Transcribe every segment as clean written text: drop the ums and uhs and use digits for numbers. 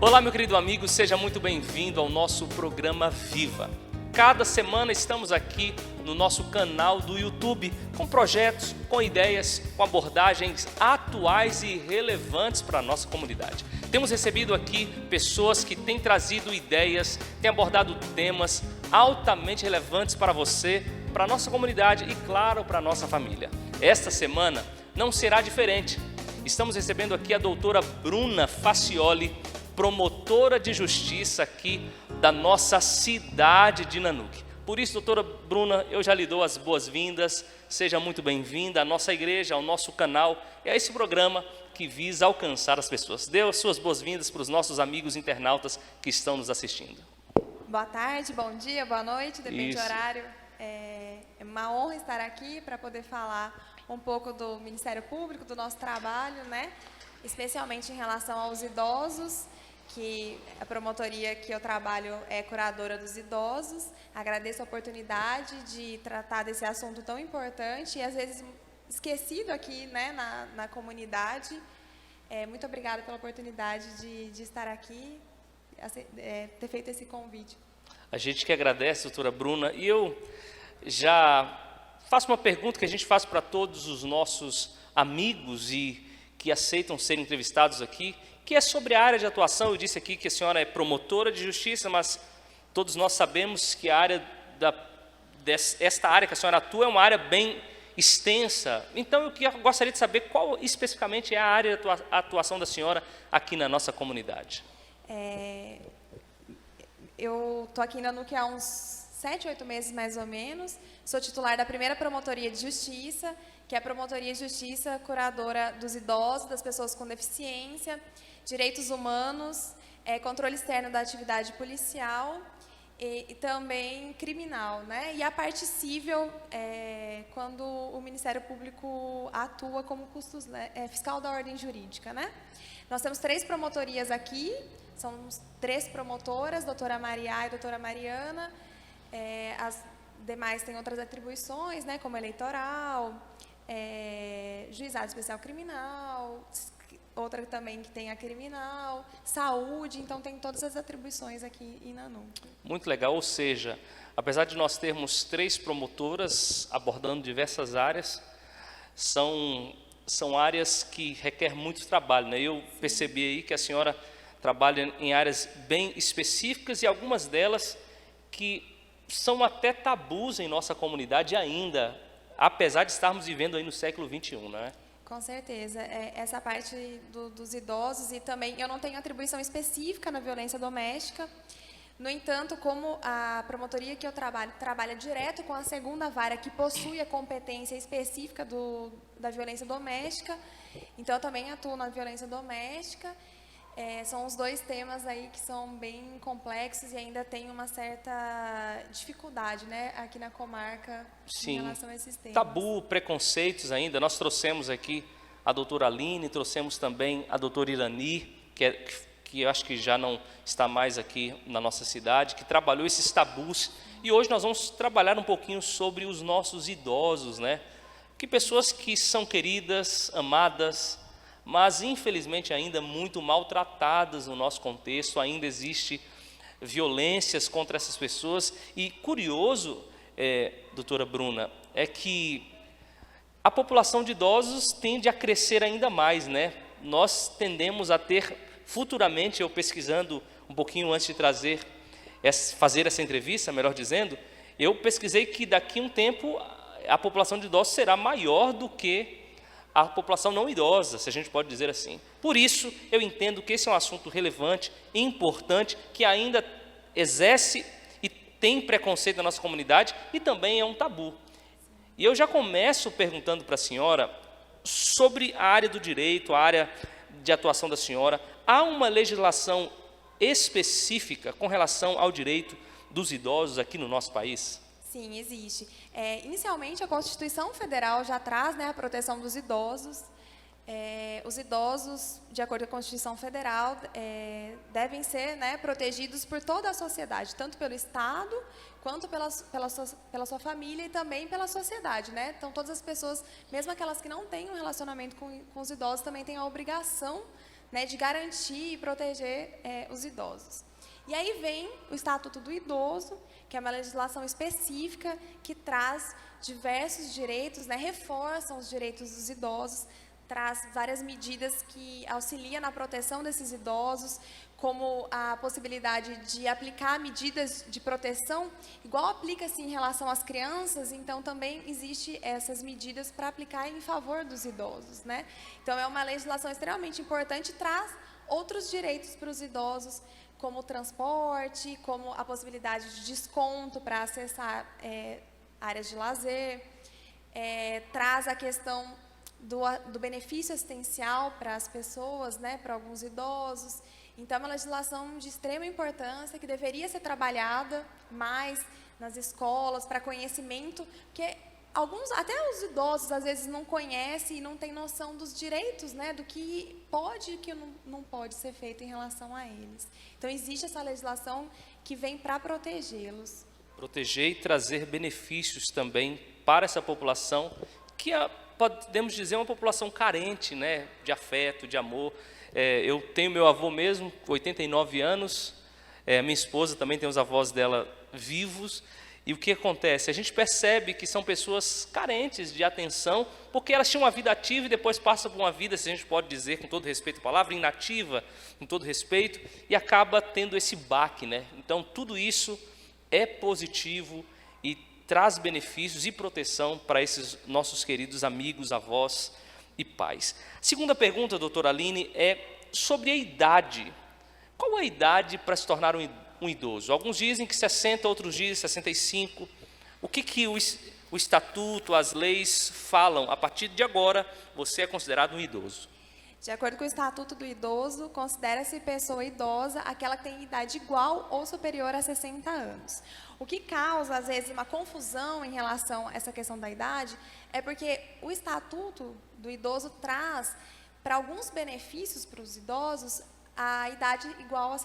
Olá, meu querido amigo, seja muito bem-vindo ao nosso programa Viva. Cada semana estamos aqui no nosso canal do YouTube com projetos, com ideias, com abordagens atuais e relevantes para a nossa comunidade. Temos recebido aqui pessoas que têm trazido ideias, têm abordado temas altamente relevantes para você, para a nossa comunidade e, claro, para a nossa família. Esta semana não será diferente. Estamos recebendo aqui a doutora Bruna Facioli, promotora de justiça aqui da nossa cidade de Nanuque. Por isso, doutora Bruna, eu já lhe dou as boas-vindas, seja muito bem-vinda à nossa igreja, ao nosso canal e a esse programa que visa alcançar as pessoas. Dê as suas boas-vindas para os nossos amigos internautas que estão nos assistindo. Boa tarde, bom dia, boa noite, depende do horário. É uma honra estar aqui para poder falar um pouco do Ministério Público, do nosso trabalho, né? Especialmente em relação aos idosos, que a promotoria que eu trabalho é curadora dos idosos. Agradeço a oportunidade de tratar desse assunto tão importante e às vezes esquecido aqui, né, na comunidade. Muito obrigada pela oportunidade de estar aqui, ter feito esse convite. A gente que agradece, doutora Bruna, e eu já faço uma pergunta que a gente faz para todos os nossos amigos e que aceitam ser entrevistados aqui, que é sobre a área de atuação. Eu disse aqui que a senhora é promotora de justiça, mas todos nós sabemos que a área esta área que a senhora atua é uma área bem extensa. Então eu gostaria de saber qual especificamente é a área de atuação da senhora aqui na nossa comunidade. Eu estou aqui na Nanuque há uns 7, 8 meses mais ou menos. Sou titular da primeira promotoria de justiça, que é a promotoria de justiça curadora dos idosos, das pessoas com deficiência, direitos humanos, controle externo da atividade policial e também criminal, né? E a parte civil, quando o Ministério Público atua como fiscal da ordem jurídica, né? Nós temos 3 promotorias aqui, são 3 promotoras, doutora Maria e doutora Mariana. As demais têm outras atribuições, né, como eleitoral, juizado especial criminal, outra também que tem a criminal, saúde, então tem todas as atribuições aqui em Nanuque. Muito legal, ou seja, apesar de nós termos 3 promotoras abordando diversas áreas, são áreas que requerem muito trabalho, né? Eu percebi aí que a senhora trabalha em áreas bem específicas e algumas delas que são até tabus em nossa comunidade ainda, apesar de estarmos vivendo aí no século XXI, né? Com certeza. Essa parte dos idosos e também eu não tenho atribuição específica na violência doméstica. No entanto, como a promotoria que eu trabalha direto com a segunda vara, que possui a competência específica da violência doméstica, então eu também atuo na violência doméstica. São os 2 temas aí que são bem complexos e ainda tem uma certa dificuldade, né, aqui na comarca. Sim, em relação a esses temas. Tabu, preconceitos ainda. Nós trouxemos aqui a doutora Aline, trouxemos também a doutora Irani, que eu acho que já não está mais aqui na nossa cidade, que trabalhou esses tabus. E hoje nós vamos trabalhar um pouquinho sobre os nossos idosos, né? Que pessoas que são queridas, amadas, mas infelizmente ainda muito maltratadas no nosso contexto, ainda existe violências contra essas pessoas. E curioso, doutora Bruna, é que a população de idosos tende a crescer ainda mais, né? Nós tendemos a ter futuramente, eu pesquisando um pouquinho antes de fazer essa entrevista, melhor dizendo, eu pesquisei que daqui a um tempo a população de idosos será maior do que a população não idosa, se a gente pode dizer assim. Por isso, eu entendo que esse é um assunto relevante, importante, que ainda exerce e tem preconceito na nossa comunidade e também é um tabu. E eu já começo perguntando para a senhora sobre a área do direito, a área de atuação da senhora. Há uma legislação específica com relação ao direito dos idosos aqui no nosso país? Sim, existe. Inicialmente, a Constituição Federal já traz, né, a proteção dos idosos. Os idosos, de acordo com a Constituição Federal, devem ser, né, protegidos por toda a sociedade, tanto pelo Estado, quanto pela sua família e também pela sociedade, né? Então, todas as pessoas, mesmo aquelas que não têm um relacionamento com os idosos, também têm a obrigação, né, de garantir e proteger os idosos. E aí vem o Estatuto do Idoso, que é uma legislação específica que traz diversos direitos, né, reforçam os direitos dos idosos, traz várias medidas que auxiliam na proteção desses idosos, como a possibilidade de aplicar medidas de proteção, igual aplica-se em relação às crianças, então também existe essas medidas para aplicar em favor dos idosos, né? Então é uma legislação extremamente importante, traz outros direitos para os idosos, como o transporte, como a possibilidade de desconto para acessar áreas de lazer, traz a questão do benefício assistencial para as pessoas, né, para alguns idosos. Então, é uma legislação de extrema importância que deveria ser trabalhada mais nas escolas, para conhecimento, porque até os idosos, às vezes, não conhecem e não têm noção dos direitos, né, do que pode e que não pode ser feito em relação a eles. Então, existe essa legislação que vem para protegê-los. Proteger e trazer benefícios também para essa população, que podemos dizer uma população carente, né, de afeto, de amor. Eu tenho meu avô mesmo, 89 anos, minha esposa também tem os avós dela vivos, e o que acontece? A gente percebe que são pessoas carentes de atenção, porque elas tinham uma vida ativa e depois passam por uma vida, se a gente pode dizer, com todo respeito à palavra, inativa, com todo respeito, e acaba tendo esse baque, né? Então, tudo isso é positivo e traz benefícios e proteção para esses nossos queridos amigos, avós e pais. Segunda pergunta, doutora Aline, é sobre a idade. Qual é a idade para se tornar um idoso? Alguns dizem que 60, outros dizem 65. O que o estatuto, as leis falam? A partir de agora, você é considerado um idoso. De acordo com o Estatuto do Idoso, considera-se pessoa idosa aquela que tem idade igual ou superior a 60 anos. O que causa, às vezes, uma confusão em relação a essa questão da idade é porque o Estatuto do Idoso traz, para alguns benefícios para os idosos, a idade igual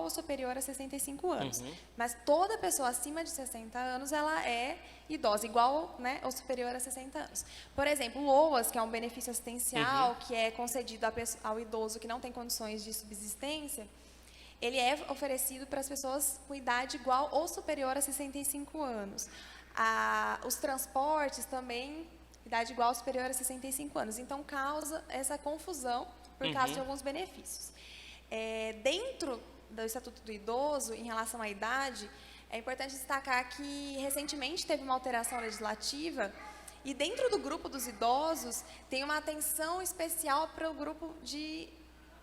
ou superior a 65 anos. Mas toda pessoa acima de 60 anos, ela é idosa, igual, né, ou superior a 60 anos. Por exemplo, o LOAS, que é um benefício assistencial, que é concedido ao idoso que não tem condições de subsistência, ele é oferecido para as pessoas com idade igual ou superior a 65 anos. Os transportes também, idade igual ou superior a 65 anos. Então, causa essa confusão por causa de alguns benefícios. Dentro do Estatuto do Idoso, em relação à idade, é importante destacar que recentemente teve uma alteração legislativa e dentro do grupo dos idosos tem uma atenção especial para o grupo de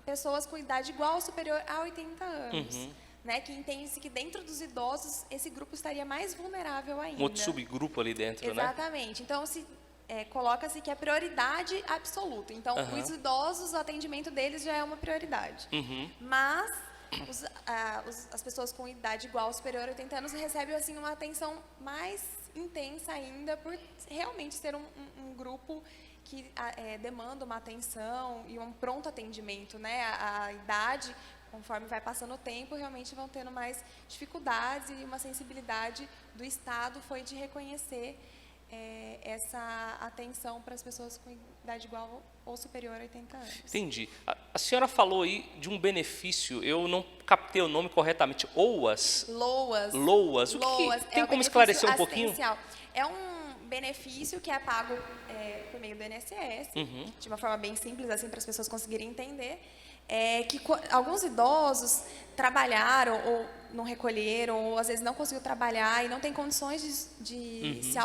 pessoas com idade igual ou superior a 80 anos. Né, que entende-se que dentro dos idosos esse grupo estaria mais vulnerável ainda. Um outro subgrupo ali dentro, Exatamente. Né? Então, coloca-se que é prioridade absoluta. Então, os idosos, o atendimento deles já é uma prioridade. Mas as pessoas com idade igual ou superior a 80 anos recebem assim, uma atenção mais intensa ainda, por realmente ser um grupo que demanda uma atenção e um pronto atendimento. Né? A idade, conforme vai passando o tempo, realmente vão tendo mais dificuldades e uma sensibilidade do Estado foi de reconhecer essa atenção para as pessoas com idade igual ou superior a 80 anos. Entendi. A senhora falou aí de um benefício, eu não captei o nome corretamente. LOAS? LOAS. Tem como esclarecer um pouquinho? É um benefício que é pago por meio do INSS, de uma forma bem simples, assim, para as pessoas conseguirem entender. Que alguns idosos trabalharam ou não recolheram, ou às vezes não conseguiu trabalhar e não tem condições de se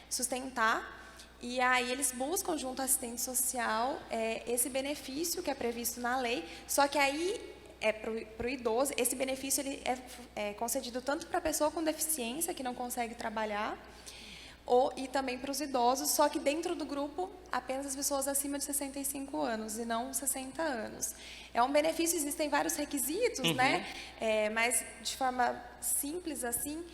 sustentar. E aí eles buscam junto à assistente social esse benefício que é previsto na lei, só que aí para o idoso, esse benefício ele é concedido tanto para a pessoa com deficiência que não consegue trabalhar, e também para os idosos, só que dentro do grupo apenas as pessoas acima de 65 anos e não 60 anos. É um benefício, existem vários requisitos, né? Mas de forma simples assim,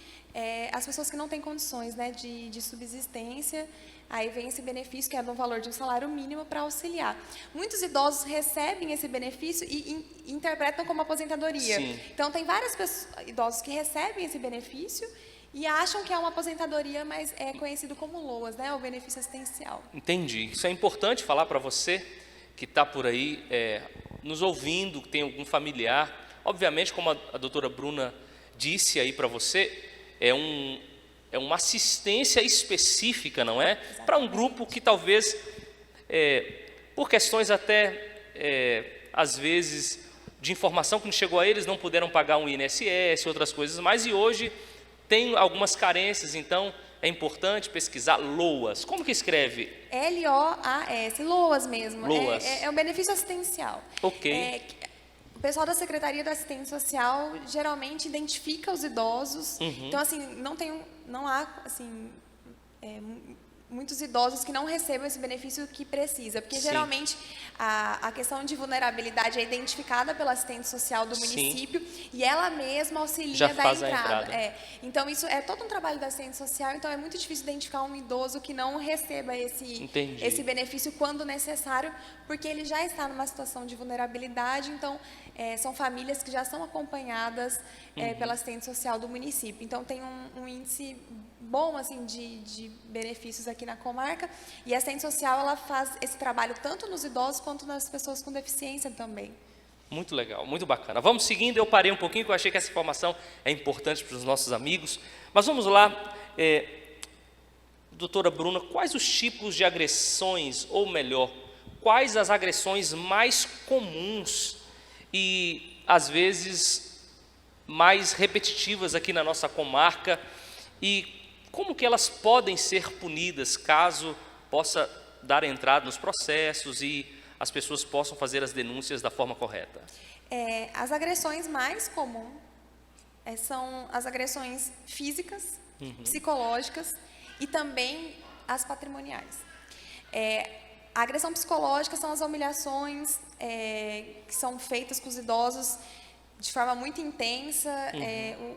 as pessoas que não têm condições, né, de subsistência, aí vem esse benefício que é no valor de um salário mínimo para auxiliar. Muitos idosos recebem esse benefício e interpretam como aposentadoria. Sim. Então tem vários idosos que recebem esse benefício e acham que é uma aposentadoria, mas é conhecido como LOAS, né, o benefício assistencial. Entendi. Isso é importante falar para você. que está por aí nos ouvindo, que tem algum familiar. Obviamente, como a doutora Bruna disse aí para você, é uma assistência específica, não é? Para um grupo que talvez, por questões até, às vezes, de informação que não chegou a eles, não puderam pagar um INSS, outras coisas mais, e hoje tem algumas carências, então é importante pesquisar LOAS. Como que escreve? LOAS, LOAS mesmo. LOAS. É um benefício assistencial. Ok. O pessoal da Secretaria da Assistência Social geralmente identifica os idosos. Então, assim, não há assim, muitos idosos que não recebam esse benefício que precisa, porque geralmente a questão de vulnerabilidade é identificada pela assistente social do município e ela mesma auxilia Já da faz a entrada. entrada. Então, isso é todo um trabalho da assistente social, então é muito difícil identificar um idoso que não receba esse benefício quando necessário, porque ele já está numa situação de vulnerabilidade, então são famílias que já são acompanhadas pela assistente social do município. Então, tem um índice bom assim de benefícios aqui na comarca, e a assistente social ela faz esse trabalho tanto nos idosos quanto nas pessoas com deficiência também. Muito legal, muito bacana. Vamos seguindo, eu parei um pouquinho, porque eu achei que essa informação é importante para os nossos amigos, mas vamos lá, doutora Bruna, quais os tipos de agressões, ou melhor, quais as agressões mais comuns e, às vezes, mais repetitivas aqui na nossa comarca, e como que elas podem ser punidas caso possa dar entrada nos processos e as pessoas possam fazer as denúncias da forma correta? As agressões mais comuns são as agressões físicas, psicológicas e também as patrimoniais. A agressão psicológica são as humilhações que são feitas com os idosos de forma muito intensa.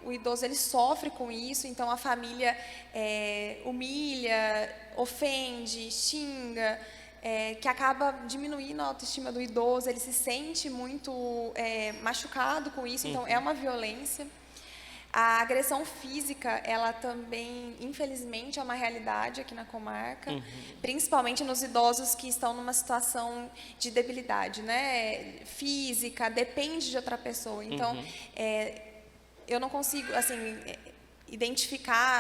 O idoso ele sofre com isso, então a família humilha, ofende, xinga, que acaba diminuindo a autoestima do idoso, ele se sente muito machucado com isso, então é uma violência. A agressão física, ela também, infelizmente, é uma realidade aqui na comarca, principalmente nos idosos que estão numa situação de debilidade, né? Física, depende de outra pessoa. Então, eu não consigo, assim,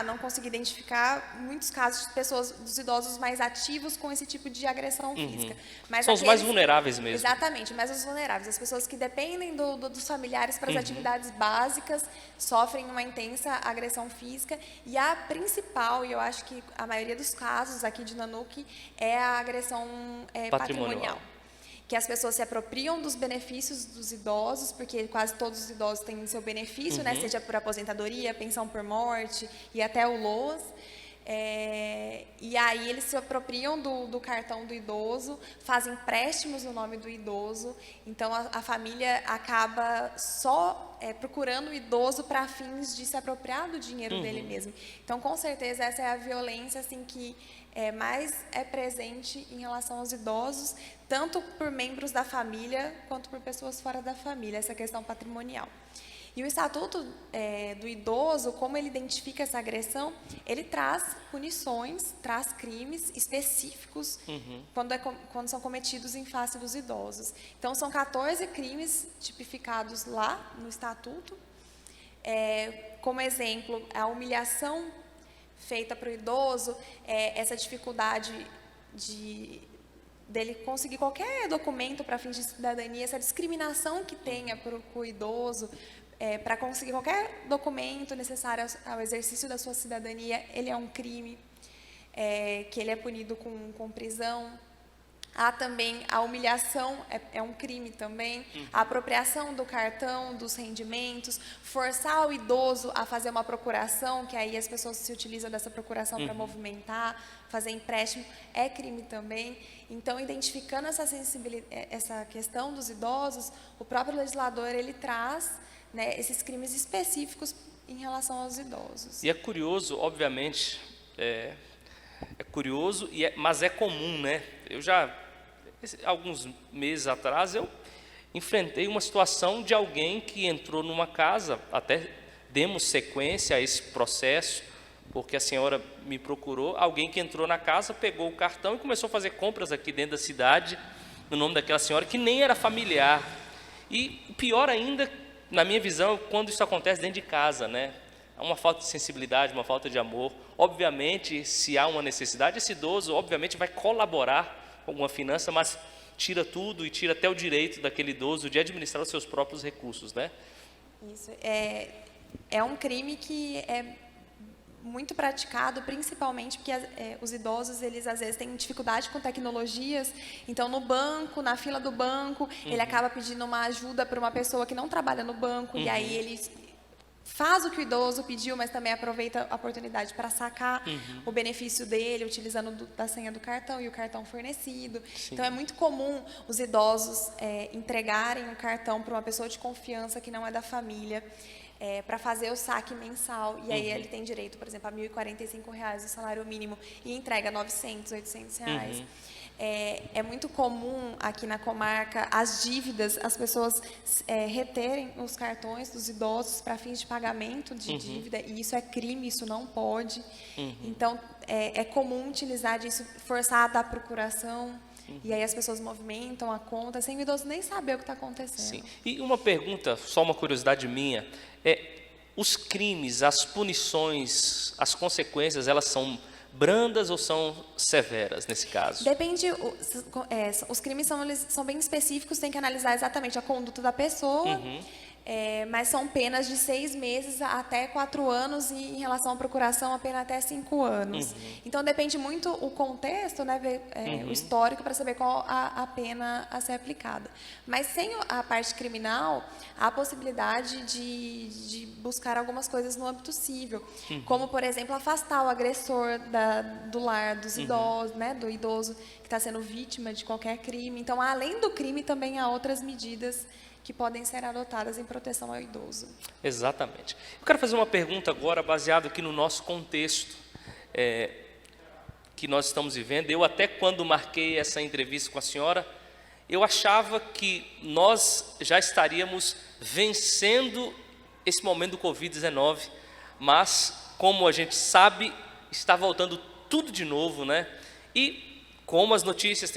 não consigo identificar muitos casos de pessoas, dos idosos mais ativos com esse tipo de agressão física. Mas são os mais vulneráveis mesmo. Exatamente, mas os vulneráveis, as pessoas que dependem dos familiares para as atividades básicas, sofrem uma intensa agressão física, e a principal, e eu acho que a maioria dos casos aqui de Nanuque, é a agressão patrimonial. Que as pessoas se apropriam dos benefícios dos idosos, porque quase todos os idosos têm seu benefício, né, seja por aposentadoria, pensão por morte e até o LOAS. E aí eles se apropriam do cartão do idoso, fazem empréstimos no nome do idoso, então a família acaba só procurando o idoso para fins de se apropriar do dinheiro dele mesmo. Então, com certeza, essa é a violência assim, que mais é presente em relação aos idosos, tanto por membros da família, quanto por pessoas fora da família, essa questão patrimonial. E o Estatuto do Idoso, como ele identifica essa agressão, ele traz punições, traz crimes específicos quando são cometidos em face dos idosos. Então, são 14 crimes tipificados lá no Estatuto. Como exemplo, a humilhação feita para o idoso, essa dificuldade dele conseguir qualquer documento para fins de cidadania, essa discriminação que tenha para o idoso, para conseguir qualquer documento necessário ao exercício da sua cidadania, ele é um crime, que ele é punido com prisão. Há também a humilhação, é um crime também, a apropriação do cartão, dos rendimentos, forçar o idoso a fazer uma procuração, que aí as pessoas se utilizam dessa procuração para movimentar, fazer empréstimo, é crime também. Então, identificando essa questão dos idosos, o próprio legislador ele traz, né, esses crimes específicos em relação aos idosos. E é curioso, obviamente, é curioso, mas é comum, né? Eu já, alguns meses atrás, eu enfrentei uma situação de alguém que entrou numa casa, até demos sequência a esse processo, porque a senhora me procurou, alguém que entrou na casa, pegou o cartão e começou a fazer compras aqui dentro da cidade, no nome daquela senhora que nem era familiar. E o pior ainda, na minha visão, quando isso acontece dentro de casa, né? Há uma falta de sensibilidade, uma falta de amor. Obviamente, se há uma necessidade, esse idoso, obviamente, vai colaborar com alguma finança, mas tira tudo e tira até o direito daquele idoso de administrar os seus próprios recursos, né? Isso. É um crime que é muito praticado, principalmente porque os idosos, eles às vezes têm dificuldade com tecnologias, então no banco, na fila do banco, ele acaba pedindo uma ajuda para uma pessoa que não trabalha no banco, e aí ele faz o que o idoso pediu, mas também aproveita a oportunidade para sacar o benefício dele, utilizando da senha do cartão e o cartão fornecido. Sim. Então é muito comum os idosos entregarem um cartão para uma pessoa de confiança que não é da família, para fazer o saque mensal, e aí ele tem direito, por exemplo, a R$ 1.045 o salário mínimo, e entrega R$ 900, R$ 800. É muito comum aqui na comarca as dívidas, as pessoas reterem os cartões dos idosos para fins de pagamento de dívida, e isso é crime, isso não pode. Então, é comum utilizar disso, forçar a dar procuração, e aí as pessoas movimentam a conta sem o idoso nem saber o que está acontecendo. Sim. E uma pergunta, só uma curiosidade minha, os crimes, as punições, as consequências, elas são brandas ou são severas nesse caso? Depende, os crimes são bem específicos, tem que analisar exatamente a conduta da pessoa, mas são penas de 6 meses até 4 anos, e em relação à procuração, a pena até 5 anos. Então depende muito o contexto, né, o histórico, para saber qual a pena a ser aplicada. Mas sem a parte criminal, há a possibilidade de buscar algumas coisas no âmbito civil, como, por exemplo, afastar o agressor do lar dos idosos, né, do idoso que está sendo vítima de qualquer crime. Então, além do crime, também há outras medidas que podem ser adotadas em proteção ao idoso. Exatamente. Eu quero fazer uma pergunta agora, baseado aqui no nosso contexto que nós estamos vivendo. Eu até quando marquei essa entrevista com a senhora, eu achava que nós já estaríamos vencendo esse momento do Covid-19, mas, como a gente sabe, está voltando tudo de novo, né? E como as notícias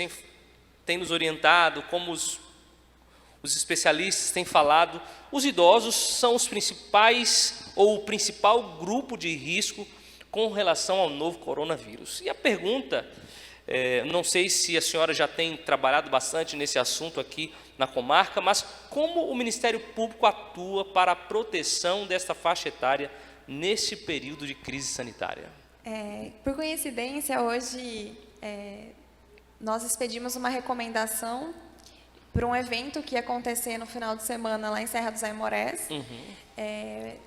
têm nos orientado, como os especialistas têm falado, os idosos são os principais ou o principal grupo de risco com relação ao novo coronavírus. E a pergunta, não sei se a senhora já tem trabalhado bastante nesse assunto aqui na comarca, mas como o Ministério Público atua para a proteção desta faixa etária nesse período de crise sanitária? Por coincidência, hoje nós expedimos uma recomendação para um evento que ia acontecer no final de semana lá em Serra dos Aimorés,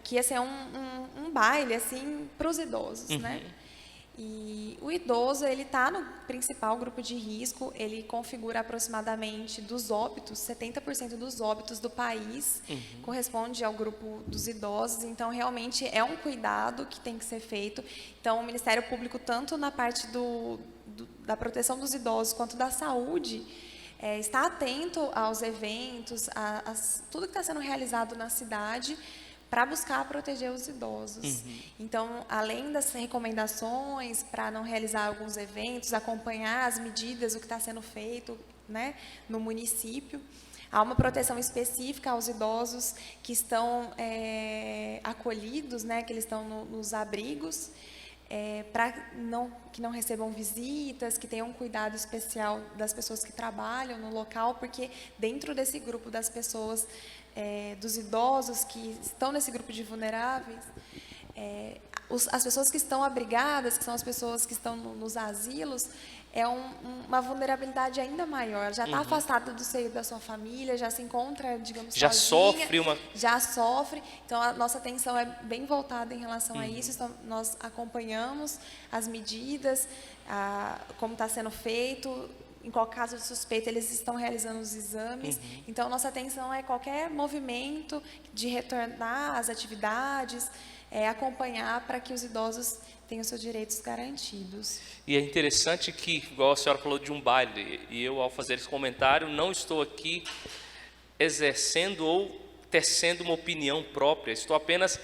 que ia ser um baile assim para os idosos, né? E o idoso, ele está no principal grupo de risco, ele configura aproximadamente dos óbitos, 70% dos óbitos do país corresponde ao grupo dos idosos, então realmente é um cuidado que tem que ser feito. Então o Ministério Público, tanto na parte da proteção dos idosos quanto da saúde, está atento aos eventos, tudo que está sendo realizado na cidade, para buscar proteger os idosos. Então, além das recomendações para não realizar alguns eventos, acompanhar as medidas, o que está sendo feito, né, no município, há uma proteção específica aos idosos que estão acolhidos, né, que eles estão nos abrigos, para que não recebam visitas, que tenham um cuidado especial das pessoas que trabalham no local, porque dentro desse grupo das pessoas, dos idosos que estão nesse grupo de vulneráveis, as pessoas que estão abrigadas, que são as pessoas que estão nos asilos, uma vulnerabilidade ainda maior. Já está afastada do seio da sua família, já se encontra, digamos, já sozinha, já sofre. Então, a nossa atenção é bem voltada em relação a isso. Então, nós acompanhamos as medidas, como está sendo feito. Em qualquer caso de suspeita, eles estão realizando os exames. Então, nossa atenção é qualquer movimento de retornar às atividades, acompanhar para que os idosos tenham seus direitos garantidos. E é interessante que, igual a senhora falou de um baile, e eu, ao fazer esse comentário, não estou aqui exercendo ou tecendo uma opinião própria, estou apenas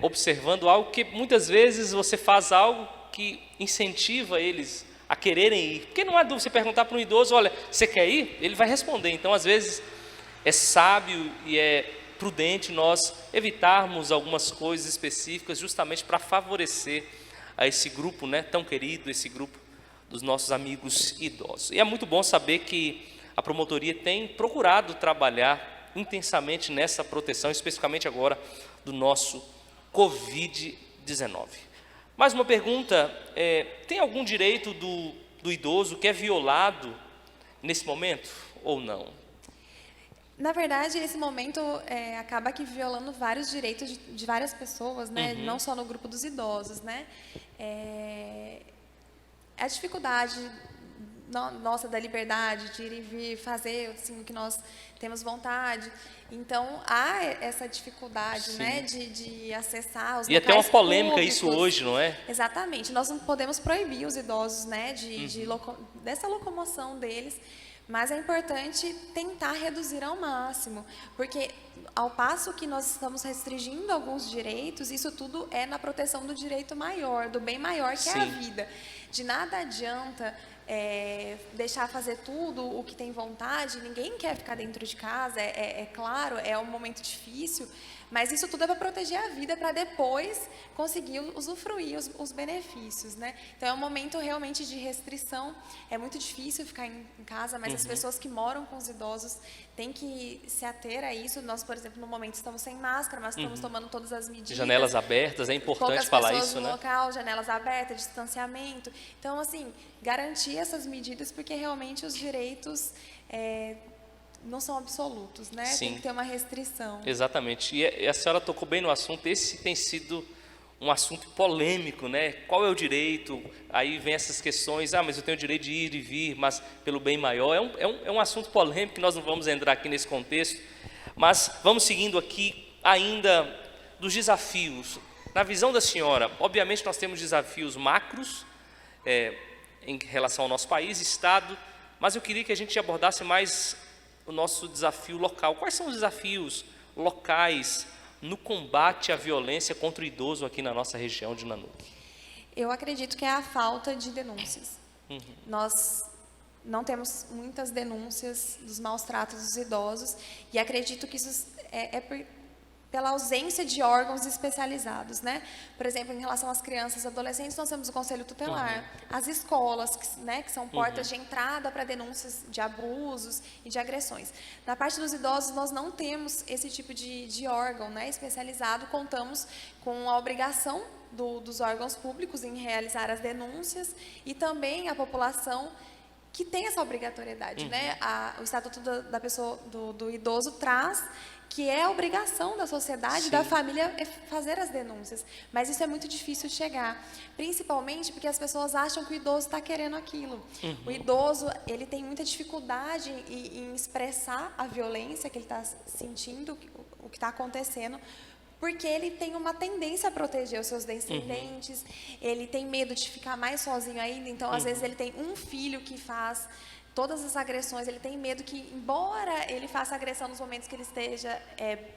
observando algo que muitas vezes você faz algo que incentiva eles a quererem ir. Porque não há dúvida, você perguntar para um idoso, olha, você quer ir? Ele vai responder. Então, às vezes, é sábio e é prudente nós evitarmos algumas coisas específicas justamente para favorecer a esse grupo, né, tão querido, esse grupo dos nossos amigos idosos. E é muito bom saber que a promotoria tem procurado trabalhar intensamente nessa proteção, especificamente agora do nosso Covid-19. Mais uma pergunta, tem algum direito do idoso que é violado nesse momento ou não? Na verdade, esse momento acaba aqui violando vários direitos de várias pessoas, né? Não só no grupo dos idosos, né? A dificuldade nossa da liberdade de ir e vir, fazer assim, o que nós temos vontade. Então, há essa dificuldade, né, de acessar os locais públicos. E até uma polêmica isso hoje, não é? Exatamente. Nós não podemos proibir os idosos, né, dessa locomoção deles, mas é importante tentar reduzir ao máximo, porque ao passo que nós estamos restringindo alguns direitos, isso tudo é na proteção do direito maior, do bem maior que é a vida. De nada adianta deixar fazer tudo o que tem vontade, ninguém quer ficar dentro de casa, é claro, é um momento difícil, mas isso tudo é para proteger a vida, para depois conseguir usufruir os benefícios, né? Então é um momento realmente de restrição, é muito difícil ficar em casa, mas as pessoas que moram com os idosos têm que se ater a isso. Nós, por exemplo, no momento estamos sem máscara, mas estamos tomando todas as medidas. Janelas abertas, é importante falar isso, né? No local, janelas abertas, distanciamento. Então, assim, garantir essas medidas, porque realmente os direitos não são absolutos, né? Sim. Tem que ter uma restrição. Exatamente. E a senhora tocou bem no assunto. Esse tem sido um assunto polêmico, né? Qual é o direito? Aí vem essas questões, mas eu tenho o direito de ir e vir, mas pelo bem maior. É um assunto polêmico que nós não vamos entrar aqui nesse contexto, mas vamos seguindo aqui ainda dos desafios. Na visão da senhora, obviamente nós temos desafios macros em relação ao nosso país, estado, mas eu queria que a gente abordasse mais o nosso desafio local. Quais são os desafios locais no combate à violência contra o idoso aqui na nossa região de Nanuque? Eu acredito que é a falta de denúncias. Nós não temos muitas denúncias dos maus tratos dos idosos e acredito que isso pela ausência de órgãos especializados, né? Por exemplo, em relação às crianças e adolescentes, nós temos o Conselho Tutelar, as escolas, que são portas de entrada para denúncias de abusos e de agressões. Na parte dos idosos, nós não temos esse tipo de órgão, né, especializado, contamos com a obrigação dos órgãos públicos em realizar as denúncias e também a população que tem essa obrigatoriedade, né? O Estatuto da Pessoa, do Idoso traz que é a obrigação da sociedade, da família, fazer as denúncias. Mas isso é muito difícil de chegar, principalmente porque as pessoas acham que o idoso está querendo aquilo. O idoso, ele tem muita dificuldade em expressar a violência que ele está sentindo, o que está acontecendo, porque ele tem uma tendência a proteger os seus descendentes, ele tem medo de ficar mais sozinho ainda, então às vezes ele tem um filho que faz todas as agressões, ele tem medo que, embora ele faça agressão nos momentos que ele esteja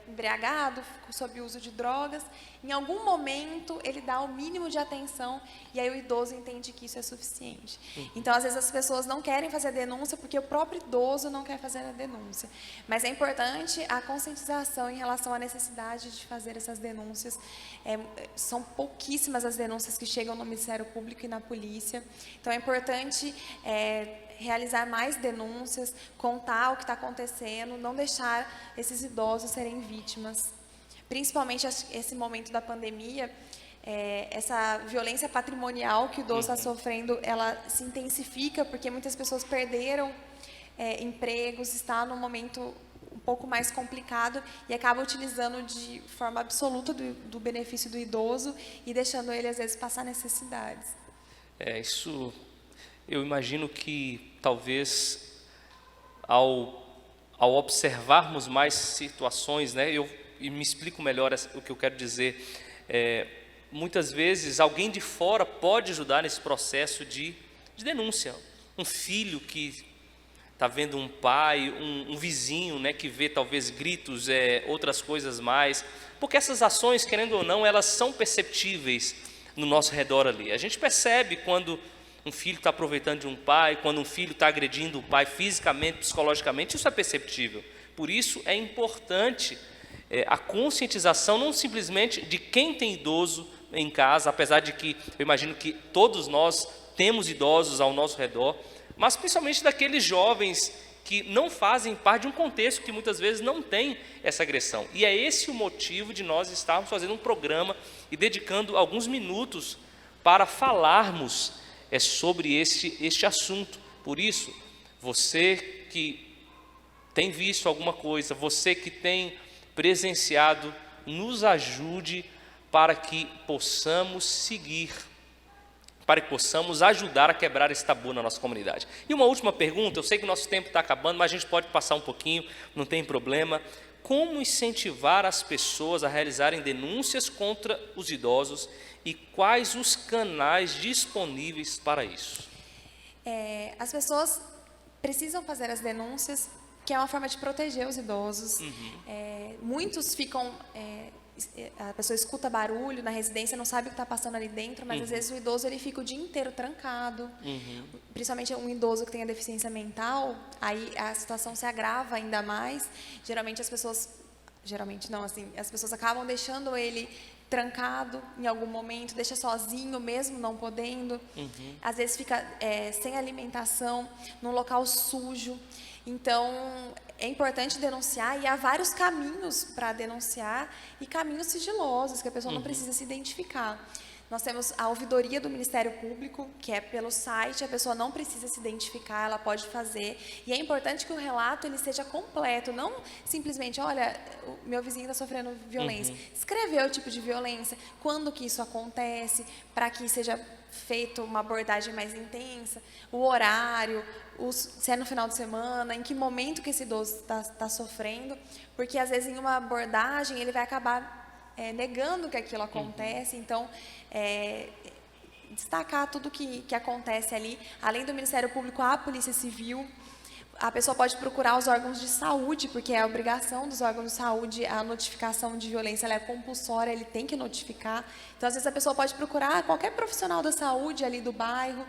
embriagado, sob o uso de drogas, em algum momento ele dá o mínimo de atenção e aí o idoso entende que isso é suficiente. Então, às vezes as pessoas não querem fazer a denúncia porque o próprio idoso não quer fazer a denúncia. Mas é importante a conscientização em relação à necessidade de fazer essas denúncias. São pouquíssimas as denúncias que chegam no Ministério Público e na polícia. Então, é importante realizar mais denúncias, contar o que está acontecendo, não deixar esses idosos serem vítimas. Principalmente esse momento da pandemia, essa violência patrimonial que o idoso está sofrendo, ela se intensifica porque muitas pessoas perderam empregos, está num momento um pouco mais complicado e acaba utilizando de forma absoluta do benefício do idoso e deixando ele, às vezes, passar necessidades. Isso, eu imagino que talvez ao observarmos mais situações, né, e me explico melhor o que eu quero dizer, muitas vezes alguém de fora pode ajudar nesse processo de denúncia. Um filho que está vendo um pai, um vizinho, né, que vê talvez gritos, outras coisas mais, porque essas ações, querendo ou não, elas são perceptíveis no nosso redor ali. A gente percebe quando um filho está aproveitando de um pai, quando um filho está agredindo o pai fisicamente, psicologicamente, isso é perceptível. Por isso é importante a conscientização, não simplesmente de quem tem idoso em casa, apesar de que eu imagino que todos nós temos idosos ao nosso redor, mas principalmente daqueles jovens que não fazem parte de um contexto que muitas vezes não tem essa agressão. E é esse o motivo de nós estarmos fazendo um programa e dedicando alguns minutos para falarmos sobre este assunto. Por isso, você que tem visto alguma coisa, você que tem presenciado, nos ajude para que possamos seguir, para que possamos ajudar a quebrar esse tabu na nossa comunidade. E uma última pergunta, eu sei que o nosso tempo está acabando, mas a gente pode passar um pouquinho, não tem problema. Como incentivar as pessoas a realizarem denúncias contra os idosos e quais os canais disponíveis para isso? As pessoas precisam fazer as denúncias, que é uma forma de proteger os idosos. Muitos ficam... a pessoa escuta barulho na residência, não sabe o que está passando ali dentro, mas às vezes o idoso ele fica o dia inteiro trancado. Principalmente um idoso que tenha deficiência mental, aí a situação se agrava ainda mais. Geralmente as pessoas acabam deixando ele trancado em algum momento, deixa sozinho mesmo não podendo. Às vezes fica sem alimentação, num local sujo. Então, é importante denunciar, e há vários caminhos para denunciar, e caminhos sigilosos, que a pessoa não precisa se identificar. Nós temos a ouvidoria do Ministério Público, que é pelo site, a pessoa não precisa se identificar, ela pode fazer. E é importante que o relato ele seja completo, não simplesmente, olha, o meu vizinho está sofrendo violência. Escrever o tipo de violência, quando que isso acontece, para que seja feito uma abordagem mais intensa, o horário, se é no final de semana, em que momento que esse idoso está sofrendo, porque às vezes em uma abordagem ele vai acabar negando que aquilo acontece. Então, destacar tudo que acontece ali. Além do Ministério Público, a Polícia Civil. A pessoa pode procurar os órgãos de saúde, porque é a obrigação dos órgãos de saúde, a notificação de violência ela é compulsória, ele tem que notificar. Então, às vezes, a pessoa pode procurar qualquer profissional da saúde ali do bairro,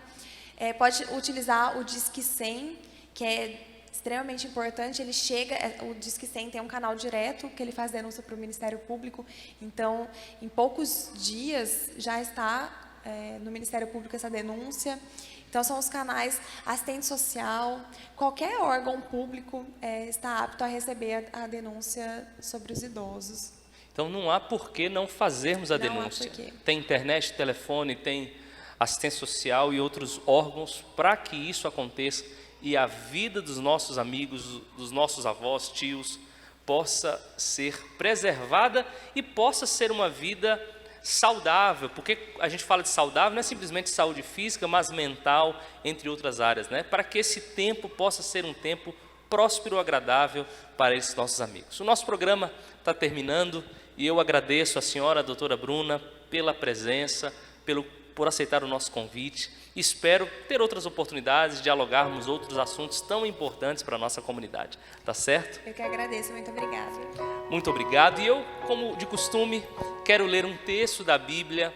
pode utilizar o Disque 100, que é extremamente importante. Ele chega, o Disque 100 tem um canal direto, que ele faz denúncia para o Ministério Público. Então, em poucos dias, já está no Ministério Público essa denúncia. Então, são os canais, assistente social, qualquer órgão público está apto a receber a denúncia sobre os idosos. Então, não há por que não fazermos a denúncia. Tem internet, telefone, tem assistência social e outros órgãos para que isso aconteça e a vida dos nossos amigos, dos nossos avós, tios, possa ser preservada e possa ser uma vida saudável, porque a gente fala de saudável, não é simplesmente saúde física, mas mental, entre outras áreas, né? Para que esse tempo possa ser um tempo próspero, agradável para esses nossos amigos. O nosso programa está terminando e eu agradeço a senhora, a doutora Bruna, pela presença, por aceitar o nosso convite. Espero ter outras oportunidades de dialogarmos outros assuntos tão importantes para a nossa comunidade. Tá certo? Eu que agradeço, muito obrigada. Muito obrigado. E eu, como de costume, quero ler um texto da Bíblia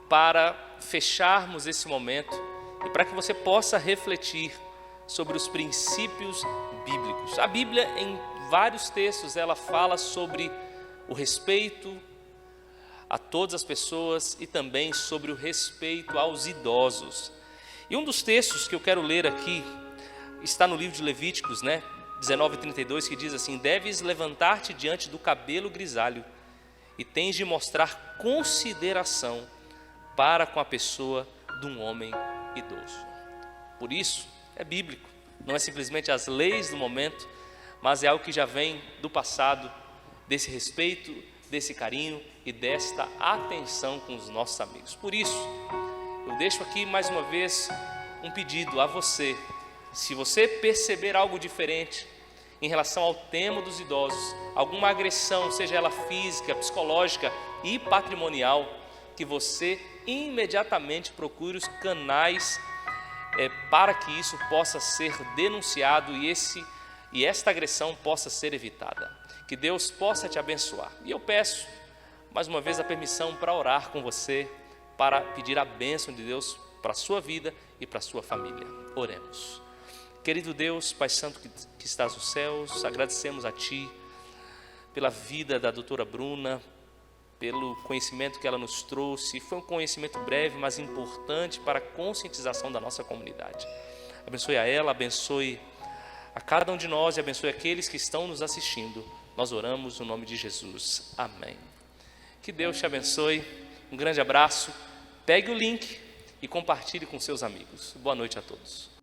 para fecharmos esse momento e para que você possa refletir sobre os princípios bíblicos. A Bíblia, em vários textos, ela fala sobre o respeito a todas as pessoas e também sobre o respeito aos idosos. E um dos textos que eu quero ler aqui está no livro de Levíticos, 19:32, que diz assim: deves levantar-te diante do cabelo grisalho e tens de mostrar consideração para com a pessoa de um homem idoso. Por isso, é bíblico, não é simplesmente as leis do momento, mas é algo que já vem do passado, desse respeito, desse carinho e desta atenção com os nossos amigos. Por isso, eu deixo aqui mais uma vez um pedido a você. Se você perceber algo diferente em relação ao tema dos idosos, alguma agressão, seja ela física, psicológica e patrimonial, que você imediatamente procure os canais para que isso possa ser denunciado e esta agressão possa ser evitada. Que Deus possa te abençoar. E eu peço mais uma vez a permissão para orar com você, para pedir a bênção de Deus para a sua vida e para a sua família. Oremos. Querido Deus, Pai Santo que estás nos céus, agradecemos a Ti pela vida da doutora Bruna, pelo conhecimento que ela nos trouxe. Foi um conhecimento breve, mas importante para a conscientização da nossa comunidade. Abençoe a ela, abençoe a cada um de nós e abençoe aqueles que estão nos assistindo. Nós oramos no nome de Jesus. Amém. Que Deus te abençoe. Um grande abraço. Pegue o link e compartilhe com seus amigos. Boa noite a todos.